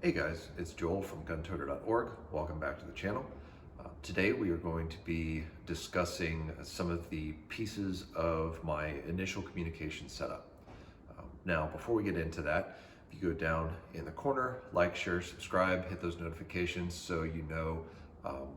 Hey guys, it's Joel from guntoter.org. Welcome back to the channel. Today we are going to be discussing some of the pieces of my initial communication setup. Now, before we get into that, if you go down in the corner, like, share, subscribe, hit those notifications so you know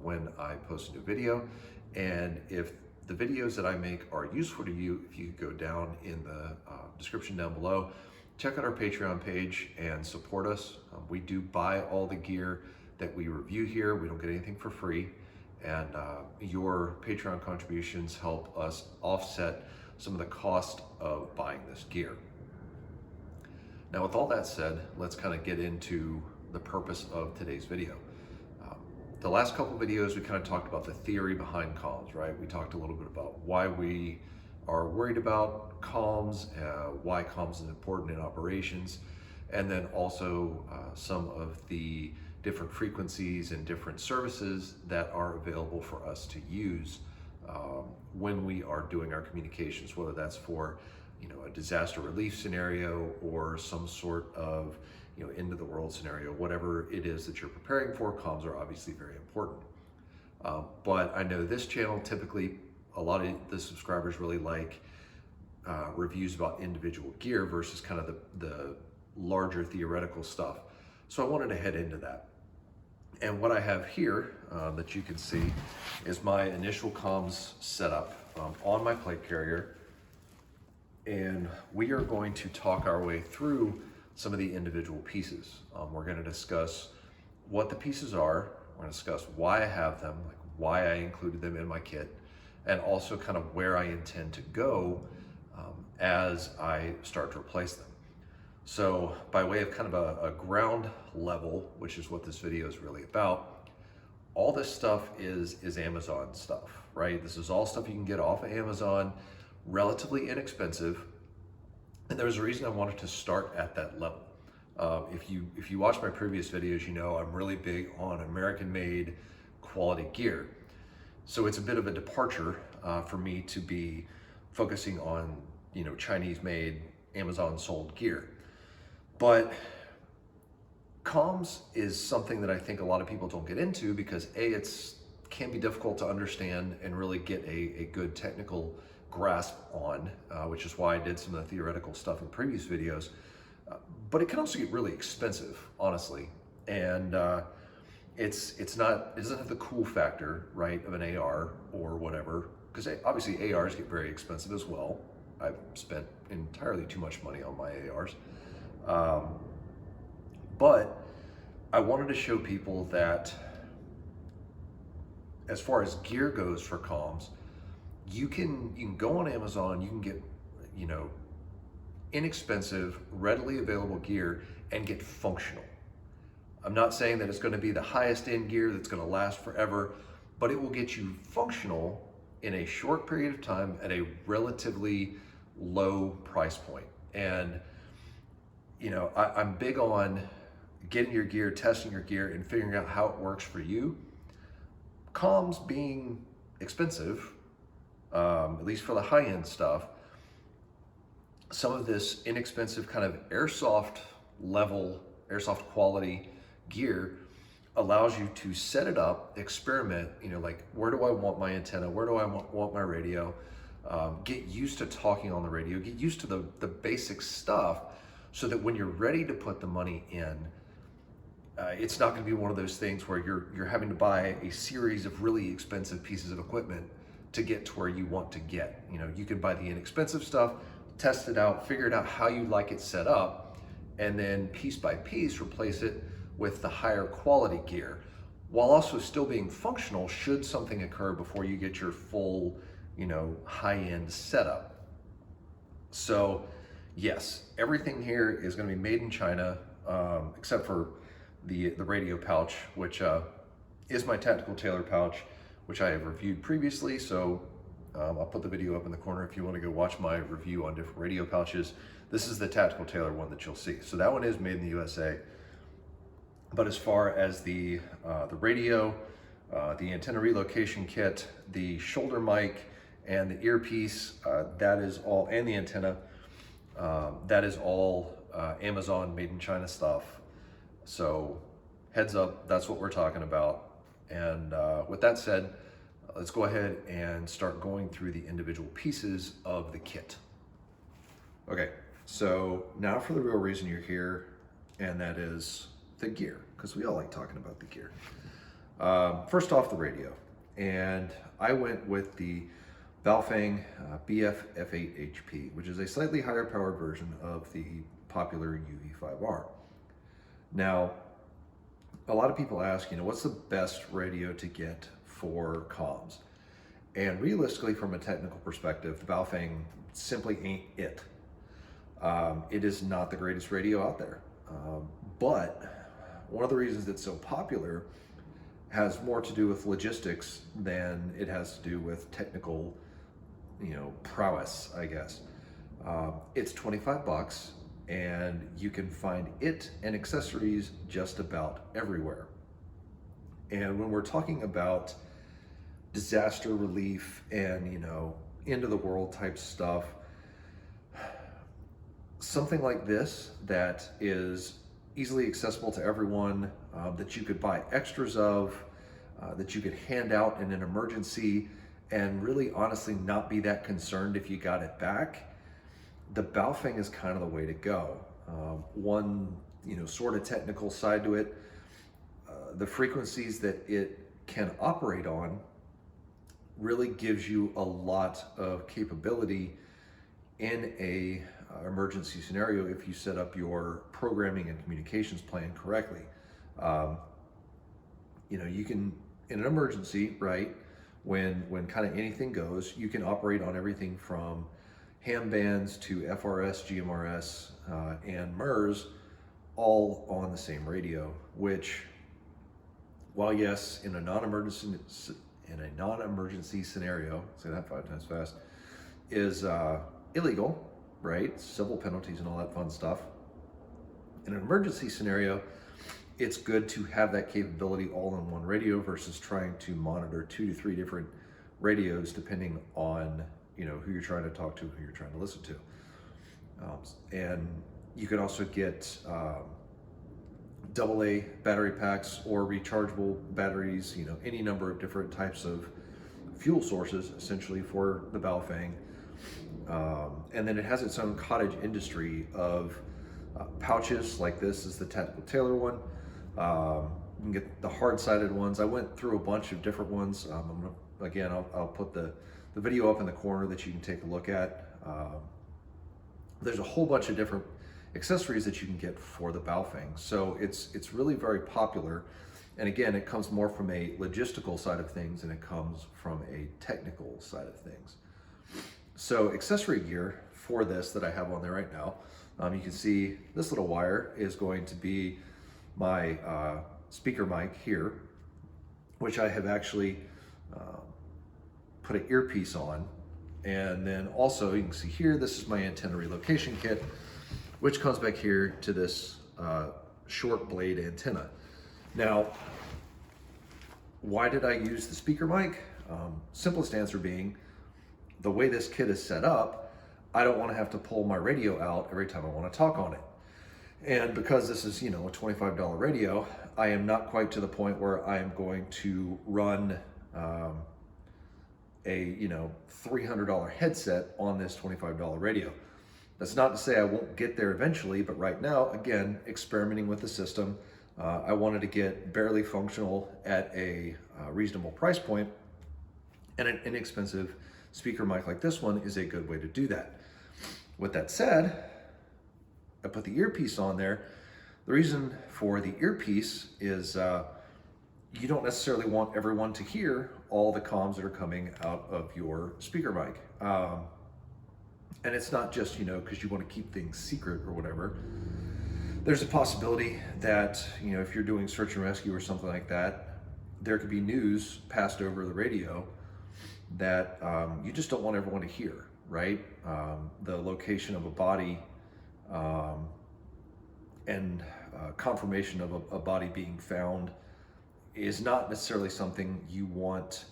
when I post a new video. And if the videos that I make are useful to you, if you go down in the description down below, check out our Patreon page and support us. We do buy all the gear that we review here. We don't get anything for free. And your Patreon contributions help us offset some of the cost of buying this gear. Now, with all that said, let's kind of get into the purpose of today's video. The last couple videos, we kind of talked about the theory behind comms, right? We talked a little bit about why we are worried about comms, why comms is important in operations, and then also some of the different frequencies and different services that are available for us to use when we are doing our communications, whether that's for a disaster relief scenario or some sort of end of the world scenario. Whatever it is that you're preparing for, comms are obviously very important. But I know this channel, typically a lot of the subscribers really like reviews about individual gear versus kind of the larger theoretical stuff. So I wanted to head into that. And what I have here that you can see is my initial comms setup on my plate carrier. And we are going to talk our way through some of the individual pieces. We're going to discuss what the pieces are. We're going to discuss why I have them, like why I included them in my kit, and also kind of where I intend to go as I start to replace them. So by way of kind of a ground level, which is what this video is really about, all this stuff is Amazon stuff, right? This is all stuff you can get off of Amazon, relatively inexpensive. And there's a reason I wanted to start at that level. If you watch my previous videos, you know I'm really big on American-made quality gear. So it's a bit of a departure for me to be focusing on Chinese-made, Amazon-sold gear. But comms is something that I think a lot of people don't get into because it can be difficult to understand and really get a good technical grasp on, which is why I did some of the theoretical stuff in previous videos. But it can also get really expensive, honestly. And it doesn't have the cool factor, right, of an AR or whatever, because obviously ARs get very expensive as well. I've spent entirely too much money on my ARs. But I wanted to show people that as far as gear goes for comms, you can go on Amazon, you can get, inexpensive, readily available gear and get functional. I'm not saying that it's going to be the highest end gear that's going to last forever, but it will get you functional in a short period of time at a relatively low price point. And, I'm big on getting your gear, testing your gear, and figuring out how it works for you. Comms being expensive, at least for the high-end stuff, some of this inexpensive kind of airsoft quality gear allows you to set it up, experiment, like where do I want my antenna, where do I want my radio, get used to talking on the radio, get used to the basic stuff so that when you're ready to put the money in, it's not going to be one of those things where you're having to buy a series of really expensive pieces of equipment to get to where you want to get. You can buy the inexpensive stuff, test it out, figure it out how you like it set up, and then piece by piece replace it with the higher quality gear, while also still being functional should something occur before you get your full, high-end setup. So yes, everything here is going to be made in China, except for the radio pouch, which is my tactical tailor pouch, which I have reviewed previously. So I'll put the video up in the corner if you want to go watch my review on different radio pouches. This is the tactical tailor one that you'll see. So that one is made in the USA. But as far as the radio, the antenna relocation kit, the shoulder mic, and the earpiece, that is all, and the antenna, that is all Amazon made in China stuff. So heads up, that's what we're talking about. And with that said, let's go ahead and start going through the individual pieces of the kit. Okay, so now for the real reason you're here, and that is the gear, because we all like talking about the gear. First off, the radio. And I went with the Baofeng BF-F8HP, which is a slightly higher powered version of the popular UV-5R. Now, a lot of people ask, what's the best radio to get for comms? And realistically, from a technical perspective, the Baofeng simply ain't it. It is not the greatest radio out there. But one of the reasons it's so popular has more to do with logistics than it has to do with technical, prowess, I guess. It's 25 bucks and you can find it and accessories just about everywhere. And when we're talking about disaster relief and, end of the world type stuff, something like this that is easily accessible to everyone, that you could buy extras of, that you could hand out in an emergency and really honestly not be that concerned if you got it back, the Baofeng is kind of the way to go. One, sort of technical side to it, the frequencies that it can operate on really gives you a lot of capability in a emergency scenario if you set up your programming and communications plan correctly. You can, in an emergency, right, when kind of anything goes, you can operate on everything from ham bands to FRS, GMRS, and MERS, all on the same radio, which, while yes, in a non-emergency scenario, say that 5 times fast, is illegal, right? Civil penalties and all that fun stuff. In an emergency scenario, it's good to have that capability all in one radio versus trying to monitor 2 to 3 different radios depending on who you're trying to talk to, who you're trying to listen to. And you can also get AA battery packs or rechargeable batteries, any number of different types of fuel sources essentially for the Baofeng. And then it has its own cottage industry of pouches, like this is the Tactical Tailor one. You can get the hard-sided ones. I went through a bunch of different ones. I'll put the video up in the corner that you can take a look at. There's a whole bunch of different accessories that you can get for the Baofeng. So it's really very popular. And again, it comes more from a logistical side of things than it comes from a technical side of things. So accessory gear for this that I have on there right now, you can see this little wire is going to be my speaker mic here, which I have actually put an earpiece on. And then also you can see here, this is my antenna relocation kit, which comes back here to this short blade antenna. Now, why did I use the speaker mic? Simplest answer being, the way this kit is set up, I don't want to have to pull my radio out every time I want to talk on it. And because this is, a $25 radio, I am not quite to the point where I am going to run a $300 headset on this $25 radio. That's not to say I won't get there eventually, but right now, again, experimenting with the system, I wanted to get barely functional at a reasonable price point, and an inexpensive speaker mic like this one is a good way to do that. With that said, I put the earpiece on there. The reason for the earpiece is you don't necessarily want everyone to hear all the comms that are coming out of your speaker mic. And it's not just, because you want to keep things secret or whatever. There's a possibility that, if you're doing search and rescue or something like that, there could be news passed over the radio that you just don't want everyone to hear, right? The location of a body and confirmation of a body being found is not necessarily something you want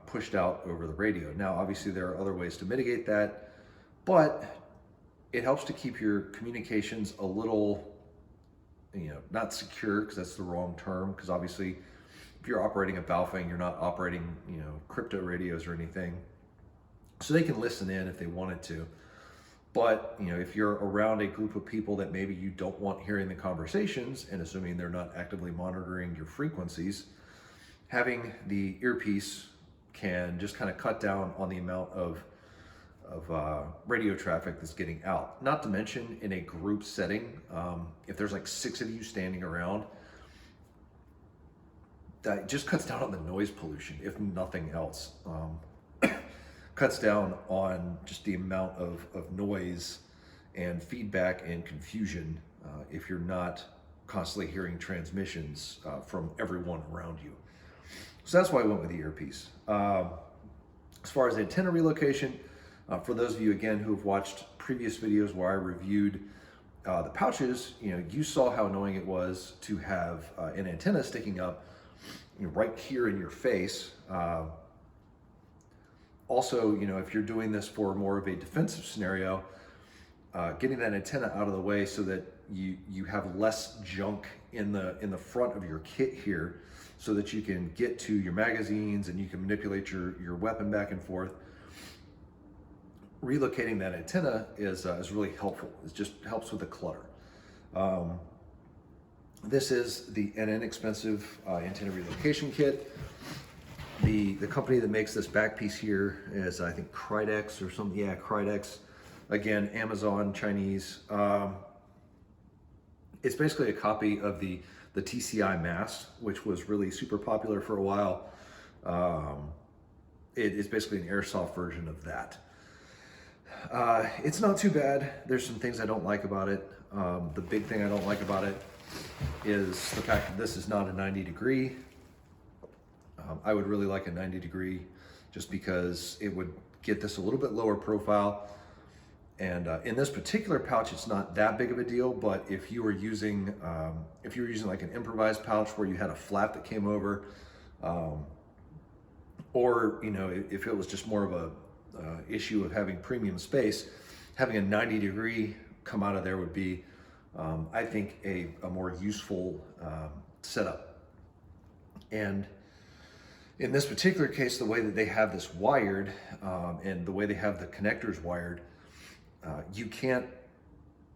pushed out over the radio. Now, obviously there are other ways to mitigate that, but it helps to keep your communications a little not secure, because that's the wrong term, because obviously if you're operating a Baofeng, you're not operating, crypto radios or anything. So they can listen in if they wanted to. But, if you're around a group of people that maybe you don't want hearing the conversations, and assuming they're not actively monitoring your frequencies, having the earpiece can just kind of cut down on the amount of radio traffic that's getting out. Not to mention in a group setting, if there's like 6 of you standing around, that just cuts down on the noise pollution, if nothing else. Cuts down on just the amount of noise and feedback and confusion if you're not constantly hearing transmissions from everyone around you. So that's why I went with the earpiece. As far as antenna relocation, for those of you again who have watched previous videos where I reviewed the pouches, you saw how annoying it was to have an antenna sticking up right here in your face. Also, if you're doing this for more of a defensive scenario, getting that antenna out of the way so that you have less junk in the front of your kit here, so that you can get to your magazines and you can manipulate your weapon back and forth. Relocating that antenna is really helpful. It just helps with the clutter. This is an inexpensive antenna relocation kit. The company that makes this back piece here is, I think, Krydex or something. Yeah, Krydex. Again, Amazon, Chinese. It's basically a copy of the TCI mast, which was really super popular for a while. It is basically an airsoft version of that. It's not too bad. There's some things I don't like about it. The big thing I don't like about it is the fact that this is not a 90-degree. I would really like a 90-degree, just because it would get this a little bit lower profile. And in this particular pouch, it's not that big of a deal. But if you were using like an improvised pouch where you had a flap that came over, or if it was just more of a issue of having premium space, having a 90-degree come out of there would be, I think, a more useful setup. And in this particular case, the way that they have this wired and the way they have the connectors wired, you can't,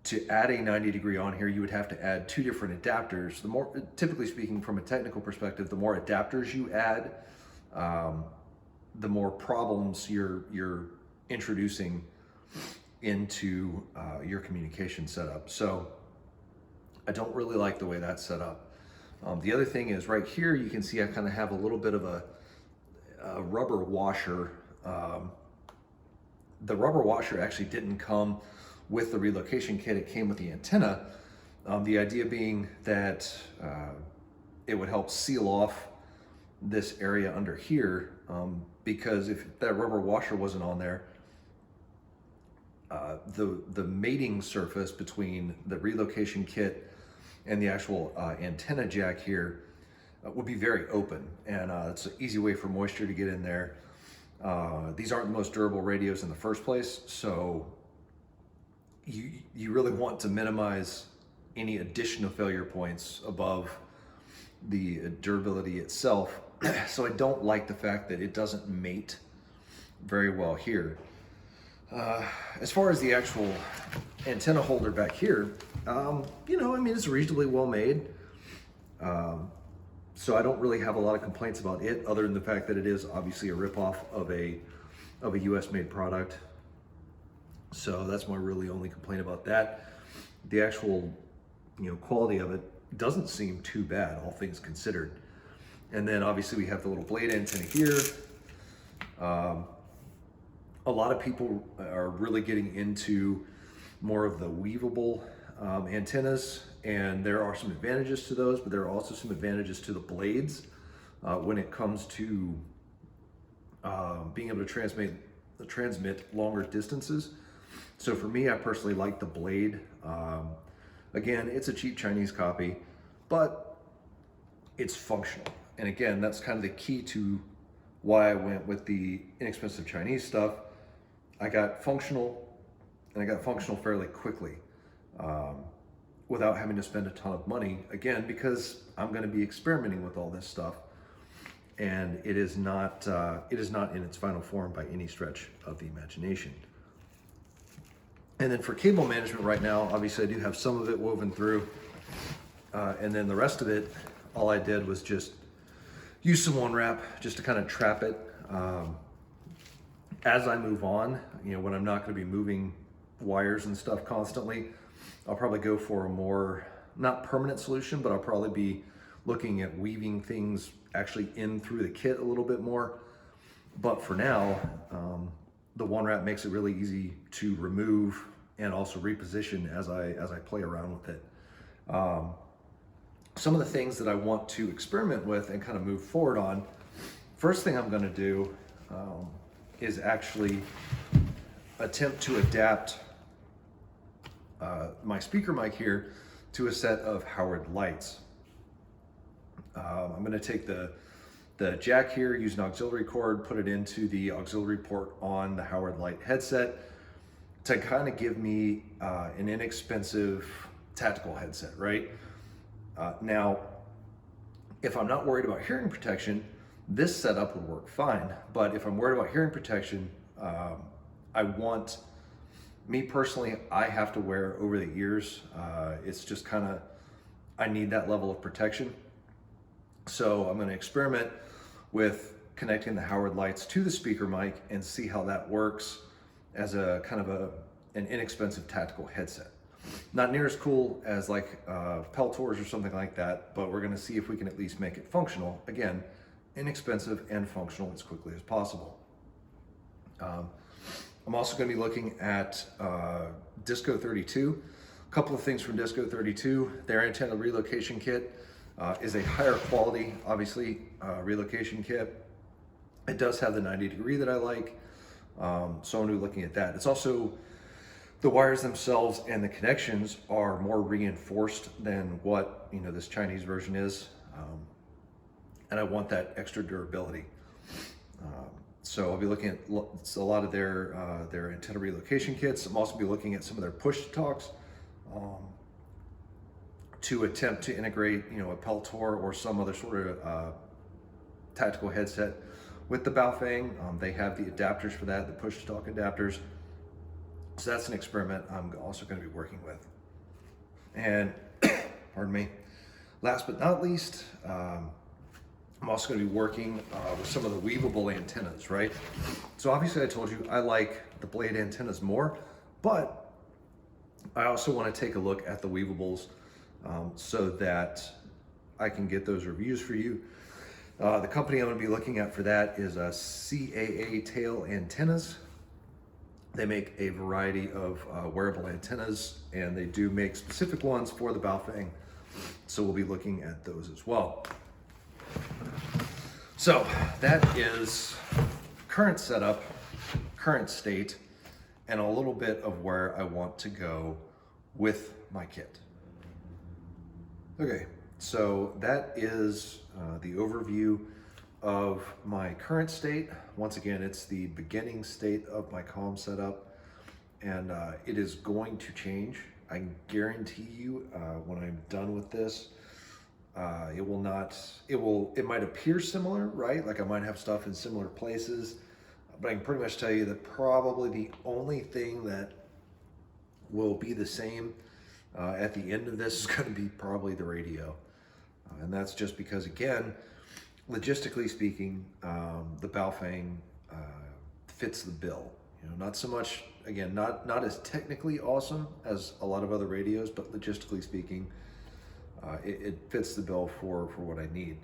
to add a 90-degree on here, you would have to add 2 different adapters. The more, typically speaking, from a technical perspective, the more adapters you add, the more problems you're introducing into your communication setup. So I don't really like the way that's set up. The other thing is right here, you can see I kind of have a little bit of a rubber washer. The rubber washer actually didn't come with the relocation kit, it came with the antenna. The idea being that it would help seal off this area under here, because if that rubber washer wasn't on there, the mating surface between the relocation kit and the actual antenna jack here would be very open, and it's an easy way for moisture to get in there. These aren't the most durable radios in the first place, so you really want to minimize any additional failure points above the durability itself. So I don't like the fact that it doesn't mate very well here. As far as the actual antenna holder back here, it's reasonably well made. So I don't really have a lot of complaints about it, other than the fact that it is obviously a ripoff of a US made product. So that's my really only complaint about that. The actual, quality of it doesn't seem too bad, all things considered. And then obviously we have the little blade antenna here. A lot of people are really getting into more of the weavable antennas, and there are some advantages to those, but there are also some advantages to the blades when it comes to being able to transmit longer distances. So for me, I personally like the blade. Again, it's a cheap Chinese copy, but it's functional. And again, that's kind of the key to why I went with the inexpensive Chinese stuff. I got functional, and I got functional fairly quickly. without having to spend a ton of money, again, because I'm going to be experimenting with all this stuff, and it is not in its final form by any stretch of the imagination. And then for cable management right now, obviously I do have some of it woven through, and then the rest of it, all I did was just use some one wrap just to kind of trap it. As I move on, you know, when I'm not going to be moving wires and stuff constantly, I'll probably go for a more, not permanent solution, but I'll probably be looking at weaving things actually in through the kit a little bit more. But for now, the one wrap makes it really easy to remove and also reposition as I play around with it. Some of the things that I want to experiment with and kind of move forward on, first thing I'm going to do is actually attempt to adapt my speaker mic here to a set of Howard lights. I'm going to take the jack here, use an auxiliary cord, put it into the auxiliary port on the Howard light headset to kind of give me an inexpensive tactical headset, right? Now, if I'm not worried about hearing protection, this setup would work fine. But if I'm worried about hearing protection, me personally, I have to wear over the ears. It's just kind of, I need that level of protection. So I'm going to experiment with connecting the Howard lights to the speaker mic and see how that works as a kind of an inexpensive tactical headset. Not near as cool as like Peltors or something like that, but we're going to see if we can at least make it functional. Again, inexpensive and functional as quickly as possible. I'm also going to be looking at Disco 32. A couple of things from Disco 32. Their antenna relocation kit is a higher quality, obviously, relocation kit. It does have the 90-degree that I like, so I'm going to be looking at that. It's also, the wires themselves and the connections are more reinforced than what, you know, this Chinese version is, and I want that extra durability. So I'll be looking at a lot of their antenna relocation kits. I'm also be looking at some of their push-to-talks to attempt to integrate, you know, a Peltor or some other sort of tactical headset with the Baofeng. They have the adapters for that, the push-to-talk adapters. So that's an experiment I'm also going to be working with. And pardon me, last but not least, I'm also going to be working with some of the weavable antennas, right? So obviously I told you I like the blade antennas more, but I also want to take a look at the weavables so that I can get those reviews for you. The company I'm going to be looking at for that is CAA Tail Antennas. They make a variety of wearable antennas, and they do make specific ones for the Baofeng. So we'll be looking at those as well. So that is current setup, current state, and a little bit of where I want to go with my kit. Okay, so that is the overview of my current state. Once again, it's the beginning state of my comm setup, and it is going to change. I guarantee you when I'm done with this, it might appear similar, right? Like I might have stuff in similar places, but I can pretty much tell you that probably the only thing that will be the same at the end of this is going to be probably the radio. And that's just because, again, logistically speaking, the Baofeng fits the bill. You know, not so much, again, not as technically awesome as a lot of other radios, but logistically speaking, it fits the bill for what I need.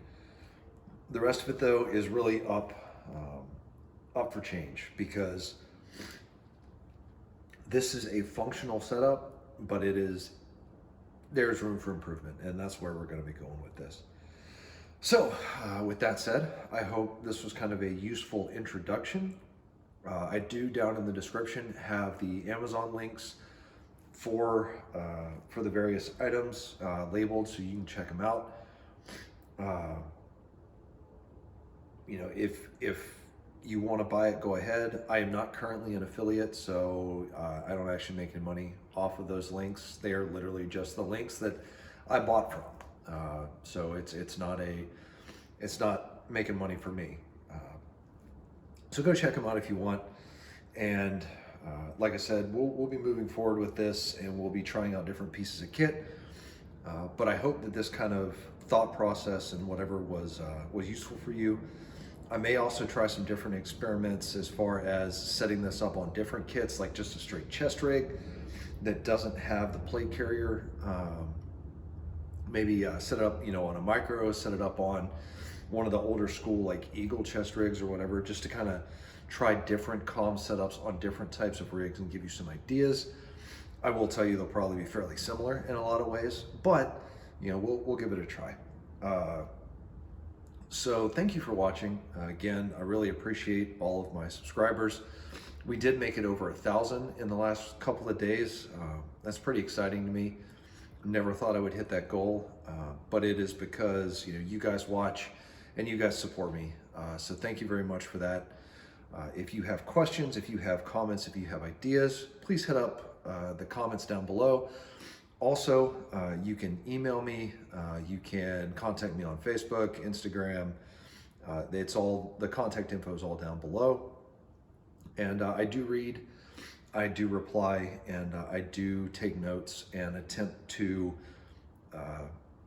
The rest of it, though, is really up for change, because this is a functional setup, but there's room for improvement, and that's where we're going to be going with this. So with that said, I hope this was kind of a useful introduction. I do, down in the description, have the Amazon links for the various items labeled, so you can check them out. You know, if you want to buy it, go ahead. I am not currently an affiliate, so I don't actually make any money off of those links. They are literally just the links that I bought from. So it's not making money for me. So go check them out if you want. And like I said, we'll be moving forward with this, and we'll be trying out different pieces of kit. But I hope that this kind of thought process and whatever was useful for you. I may also try some different experiments as far as setting this up on different kits, like just a straight chest rig that doesn't have the plate carrier. Maybe set it up, on a micro, set it up on one of the older school like Eagle chest rigs or whatever, just to kind of try different comm setups on different types of rigs and give you some ideas. I will tell you they'll probably be fairly similar in a lot of ways, but we'll give it a try. So thank you for watching. Again, I really appreciate all of my subscribers. We did make it over 1,000 in the last couple of days. That's pretty exciting to me. Never thought I would hit that goal, but it is because you guys watch and you guys support me. So thank you very much for that. If you have questions, if you have comments, if you have ideas, please hit up the comments down below. Also, you can email me, you can contact me on Facebook, Instagram. The contact info is all down below. And I do read, I do reply, and I do take notes and attempt to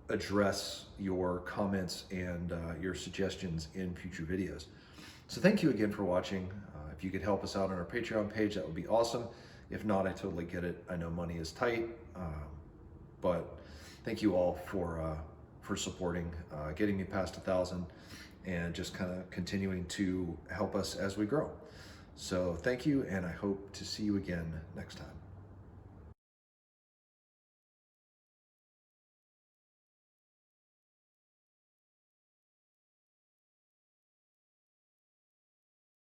address your comments and your suggestions in future videos. So thank you again for watching. If you could help us out on our Patreon page, that would be awesome. If not, I totally get it. I know money is tight, but thank you all for supporting, getting me past 1,000, and just kind of continuing to help us as we grow. So thank you, and I hope to see you again next time.